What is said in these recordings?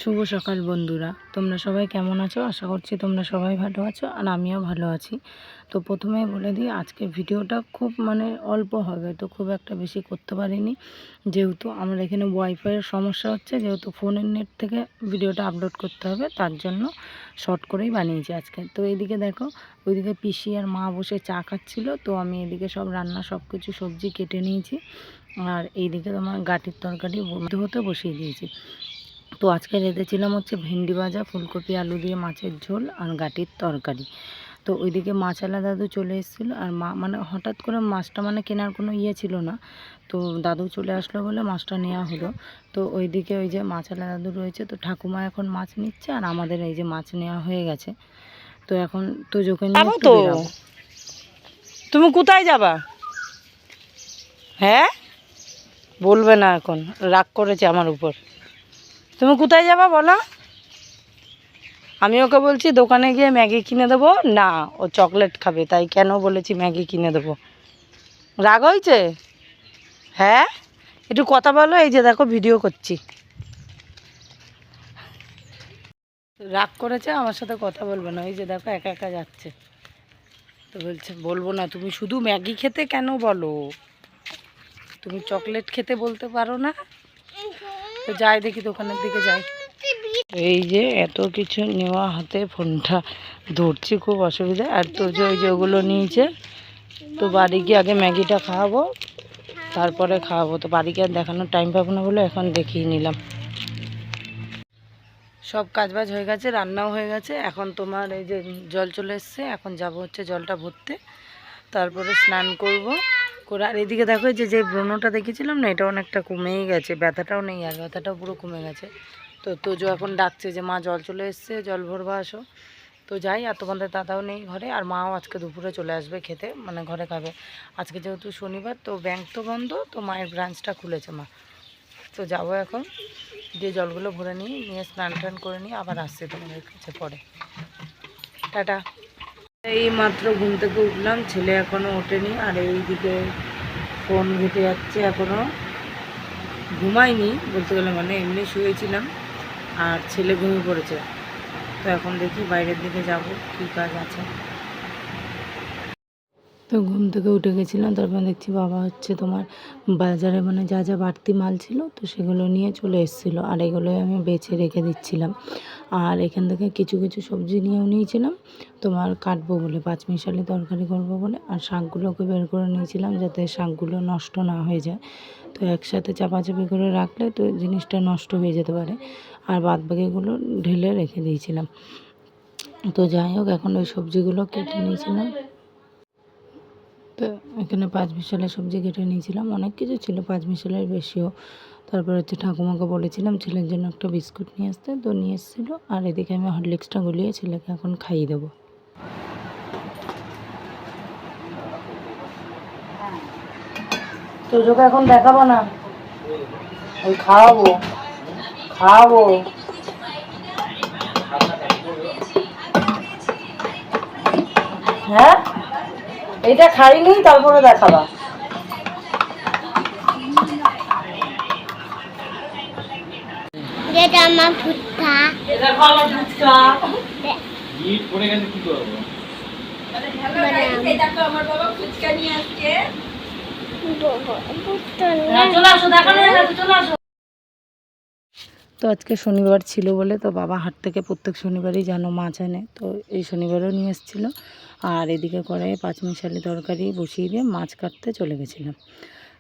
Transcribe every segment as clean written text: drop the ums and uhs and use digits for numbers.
শুভ সকাল বন্ধুরা, তোমরা সবাই কেমন আছো? আশা করছি তোমরা সবাই ভালো আছো আর আমিও ভালো আছি। তো প্রথমেই বলে দিই, আজকে ভিডিওটা খুব অল্প হবে, তো খুব একটা বেশি করতে পারিনি, যেহেতু আমার এখানে ওয়াইফাইয়ের সমস্যা হচ্ছে, যেহেতু ফোনের নেট থেকে ভিডিওটা আপলোড করতে হবে, তার জন্য শর্ট করেই বানিয়েছি আজকে। তো এইদিকে দেখো, ওইদিকে পিসি আর মা বসে চা খাচ্ছিল, তো আমি এদিকে সব রান্না সব কিছু সবজি কেটে নিয়েছি, আর এইদিকে তোমার গাটির তরকারি হতে বসিয়ে দিয়েছি। তো আজকে রেঁধেছিলাম হচ্ছে ভেন্ডি ভাজা, ফুলকপি আলু দিয়ে মাছের ঝোল আর গাটির তরকারি। তো ওইদিকে মাছওয়ালা দাদু চলে এসেছিলো, আর মা হঠাৎ করে মাছটা কেনার কোনো ইয়ে ছিল না, তো দাদু চলে আসলো বলে মাছটা নেওয়া হলো। তো ওইদিকে ওই যে মাছওয়ালা দাদু রয়েছে, তো ঠাকুমা এখন মাছ নিচ্ছে, আর আমাদের এই যে মাছ নেওয়া হয়ে গেছে। তো এখন তো যোকে নিয়ে একটু বেরাবো। তুমি কোথায় যাবা? হ্যাঁ, বলবে না, এখন রাগ করেছে আমার উপর। তুমি কোথায় যাবা বলো? আমি ওকে বলছি দোকানে গিয়ে ম্যাগি কিনে দেবো, না ও চকলেট খাবে, তাই কেন বলেছি ম্যাগি কিনে দেবো। রাগ হয়েছে? হ্যাঁ, একটু কথা বলো, এই যে দেখো ভিডিও করছি। রাগ করেছে, আমার সাথে কথা বলবে না, এই যে দেখো একা একা যাচ্ছে। তো বলছে বলবো না, তুমি শুধু ম্যাগি খেতে কেন বলো, তুমি চকলেট খেতে বলতে পারো না? তো যাই দেখি, দোকানের দিকে যাই। এই যে এত কিছু নেওয়া হাতে, ফোনটা ধরছি, খুব অসুবিধা। আর তো যে ওই যে ওগুলো নিয়েছে, তো বাড়ি গিয়ে আগে ম্যাগিটা খাওয়াবো, তারপরে খাওয়াবো। তো বাড়ি গিয়ে দেখানোর টাইম পাবো না বলে এখন দেখিয়ে নিলাম। সব কাজবাজ হয়ে গেছে, রান্নাও হয়ে গেছে। এখন তোমার এই যে জল চলে এসছে, এখন যাব হচ্ছে জলটা ভরতে, তারপরে স্নান করব করে। আর এদিকে দেখো, যে যে ব্রণটা দেখেছিলাম না, এটা অনেকটা কমেই গেছে, ব্যথাটাও নেই, আর ব্যথাটাও পুরো কমে গেছে। তো তোজো এখন ডাকছে যে মা জল চলে এসছে, জল ভরবা আসো। তো যাই, আর তোমাদের দাদাও নেই ঘরে, আর মাও আজকে দুপুরে চলে আসবে খেতে, ঘরে খাবে। আজকে যেহেতু শনিবার, তো ব্যাংক তো বন্ধ, তো মায়ের ব্রাঞ্চটা খুলেছে মা। তো যাবো এখন, যে জলগুলো ভরে নিয়ে স্নান টান করে নিয়ে আবার আসছে তোমাদের কাছে পরে। টাটা। এই মাত্র ঘুম থেকে উঠলাম, ছেলে এখনও ওঠেনি, আর এইদিকে ফোন ঘেটে যাচ্ছে, এখনও ঘুমাইনি বলতে গেলে, এমনি শুয়েছিলাম, আর ছেলে ঘুমিয়ে পড়েছে। তো এখন দেখি বাইরের দিকে যাব, কী কাজ আছে। তো ঘুম থেকে উঠে গেছিলাম, তারপর দেখছি বাবা হচ্ছে তোমার বাজারে যা যা বাড়তি মাল ছিল, তো সেগুলো নিয়ে চলে এসেছিলো, আর এগুলোই আমি বেছে রেখে দিচ্ছিলাম। আর এখান থেকে কিছু কিছু সবজি নিয়েও নিয়েছিলাম, তোমার কাটবো বলে, পাঁচমিশালি তরকারি করবো বলে। আর শাকগুলোকে বের করে নিয়েছিলাম, যাতে শাকগুলো নষ্ট না হয়ে যায়। তো একসাথে চাপাচাপি করে রাখলে তো জিনিসটা নষ্ট হয়ে যেতে পারে, আর বাদ বাকিগুলো ঢেলে রেখে দিয়েছিলাম। তো যাই হোক, এখন ওই সবজিগুলো কেটে নিয়েছিলাম। তো এখানে পাঁচমিশালি সবজি কেটে নিয়েছিলাম, অনেক কিছু ছিল, পাঁচমিশালির বেশিও। তারপর হচ্ছে ঠাকুমাকে বলেছিলাম ছেলের জন্য একটা বিস্কুট নিয়ে আসতে, তো নিয়ে এসেছিলো। আর এদিকে আমি হরলিক্সটা গুলিয়ে ছেলেকে এখন খাইয়ে দেবো। তো তোকে এখন দেখাবো না, ওই খাওয়াবো খাওয়াবো। হ্যাঁ, এটা খাইনি, তারপরে দেখাবা। এটা আমার ফুচকা। এটা আমার ফুচকা। ইট পড়ে গেছে, কি করব? দেখো আমার বাবা ফুচকা নিয়ে আসছে। চলে আসো, দেখানো হয়ে গেছে, চলে আসো। তো আজকে শনিবার ছিল বলে, তো বাবা হাট থেকে প্রত্যেক শনিবারই যেন মাছ আনে, তো এই শনিবারও নিয়ে এসেছিলো। আর এদিকে কড়াইয়ে পাঁচমিশালি তরকারি বসিয়ে দিয়ে মাছ কাটতে চলে গেছিলাম।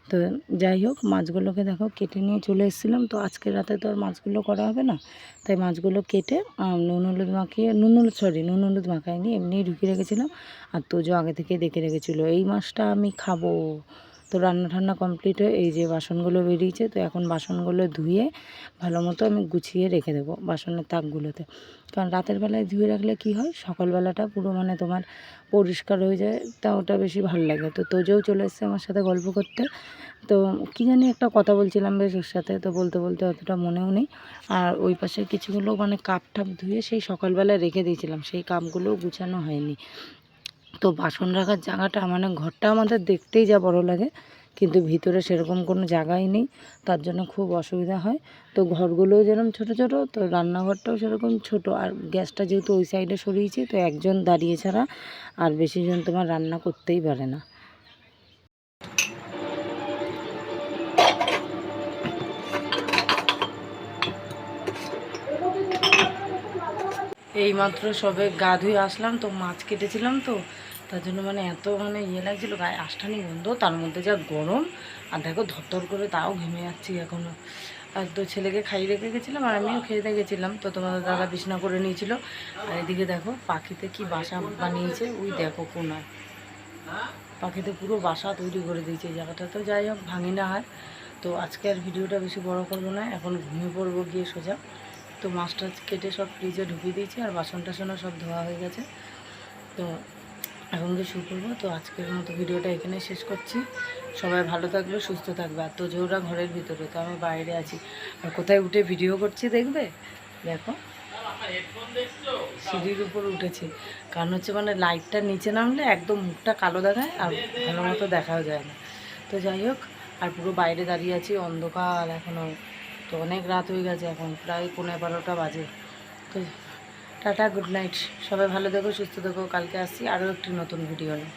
তো যাই হোক, মাছগুলোকে দেখো কেটে নিয়ে চলে এসেছিলাম। তো আজকের রাতে তো আর মাছগুলো করা হবে না, তাই মাছগুলো কেটে নুন হলুদ মাখিয়ে, নুন হলুদ মাখাইনি, এমনিই ঢুকিয়ে রেখেছিলাম। আর তোজো আগে থেকে দেখে রেখেছিলো এই মাছটা আমি খাবো। তো রান্না ঠান্না কমপ্লিট হয়ে এই যে বাসনগুলো বেরিয়েছে, তো এখন বাসনগুলো ধুয়ে ভালো মতো আমি গুছিয়ে রেখে দেবো বাসনের তাকগুলোতে। কারণ রাতের বেলায় ধুয়ে রাখলে কি হয়, সকালবেলাটা পুরো তোমার পরিষ্কার হয়ে যায়, তা ওটা বেশি ভালো লাগে। তো তোজোও চলে এসছে আমার সাথে গল্প করতে। তো কী জানি একটা কথা বলছিলাম বেশ ওর সাথে, তো বলতে বলতে অতটা মনেও নেই। আর ওই পাশে কিছুগুলো কাপ টাপ ধুয়ে সেই সকালবেলায় রেখে দিয়েছিলাম, সেই কাপগুলোও গুছানো হয়নি। তো বাসন রাখার জায়গাটা ঘরটা আমাদের দেখতেই যা বড় লাগে, কিন্তু ভিতরে সেরকম কোনো জায়গাই নেই, তার জন্য খুব অসুবিধা হয়। তো ঘরগুলোও যেরকম ছোট ছোট, তো রান্নাঘরটাও সেরকম ছোট। আর গ্যাসটা যেহেতু ওই সাইডে সরিয়েছি, তো একজন দাঁড়িয়ে ছাড়া আর বেশিজন তোমার রান্না করতেই পারে না। এইমাত্র সবে গা ধুয়ে আসলাম, তো মাছ কেটেছিলাম, তো তার জন্য মানে এত মানে ইয়ে লাগছিলো, গায়ে আষ্টানি গন্ধ, তার মধ্যে যা গরম। আর দেখো ধরধর করে তাও ঘেমে যাচ্ছি এখনও। আর তো ছেলেকে খাইয়ে রেখে গেছিলাম আর আমিও খেয়ে গেছিলাম, তো তোমাদের দাদা বিছনা করে নিয়েছিল। আর এদিকে দেখো পাখিতে কি বাসা বানিয়েছে, ওই দেখো কোনায় পাখিতে পুরো বাসা তৈরি করে দিয়েছে এই জায়গাটা। তো যাই হোক, ভাঙি না হয়। তো আজকে আর ভিডিওটা বেশি বড় করবো না, এখন ঘুমিয়ে পড়বো গিয়ে সোজা। তো মাছটা কেটে সব ফ্রিজে ঢুকিয়ে দিয়েছি, আর বাসন টাসনও সব ধোয়া হয়ে গেছে। তো এখন গিয়ে শুরু করবো। তো আজকের মতো ভিডিওটা এখানে শেষ করছি। সবাই ভালো থাকবে, সুস্থ থাকবে। আর তো জোরা ঘরের ভিতরে, তো আমি বাইরে আছি। আর কোথায় উঠে ভিডিও করছি দেখবে, দেখো সিঁড়ির উপর উঠেছি। কারণ হচ্ছে মানে লাইটটা নিচে নামলে একদম মুখটা কালো দেখায়, আর ভালো মতো দেখাও যায় না। তো যাই হোক, আর পুরো বাইরে দাঁড়িয়ে আছি, অন্ধকার এখনও। তো অনেক রাত হয়ে গেছে, এখন প্রায় 11:15 বাজে। তো টাটা, গুড নাইট। সবাই ভালো থেকো, সুস্থ থেকো। কালকে আসছি আরও একটি নতুন ভিডিও নিয়ে।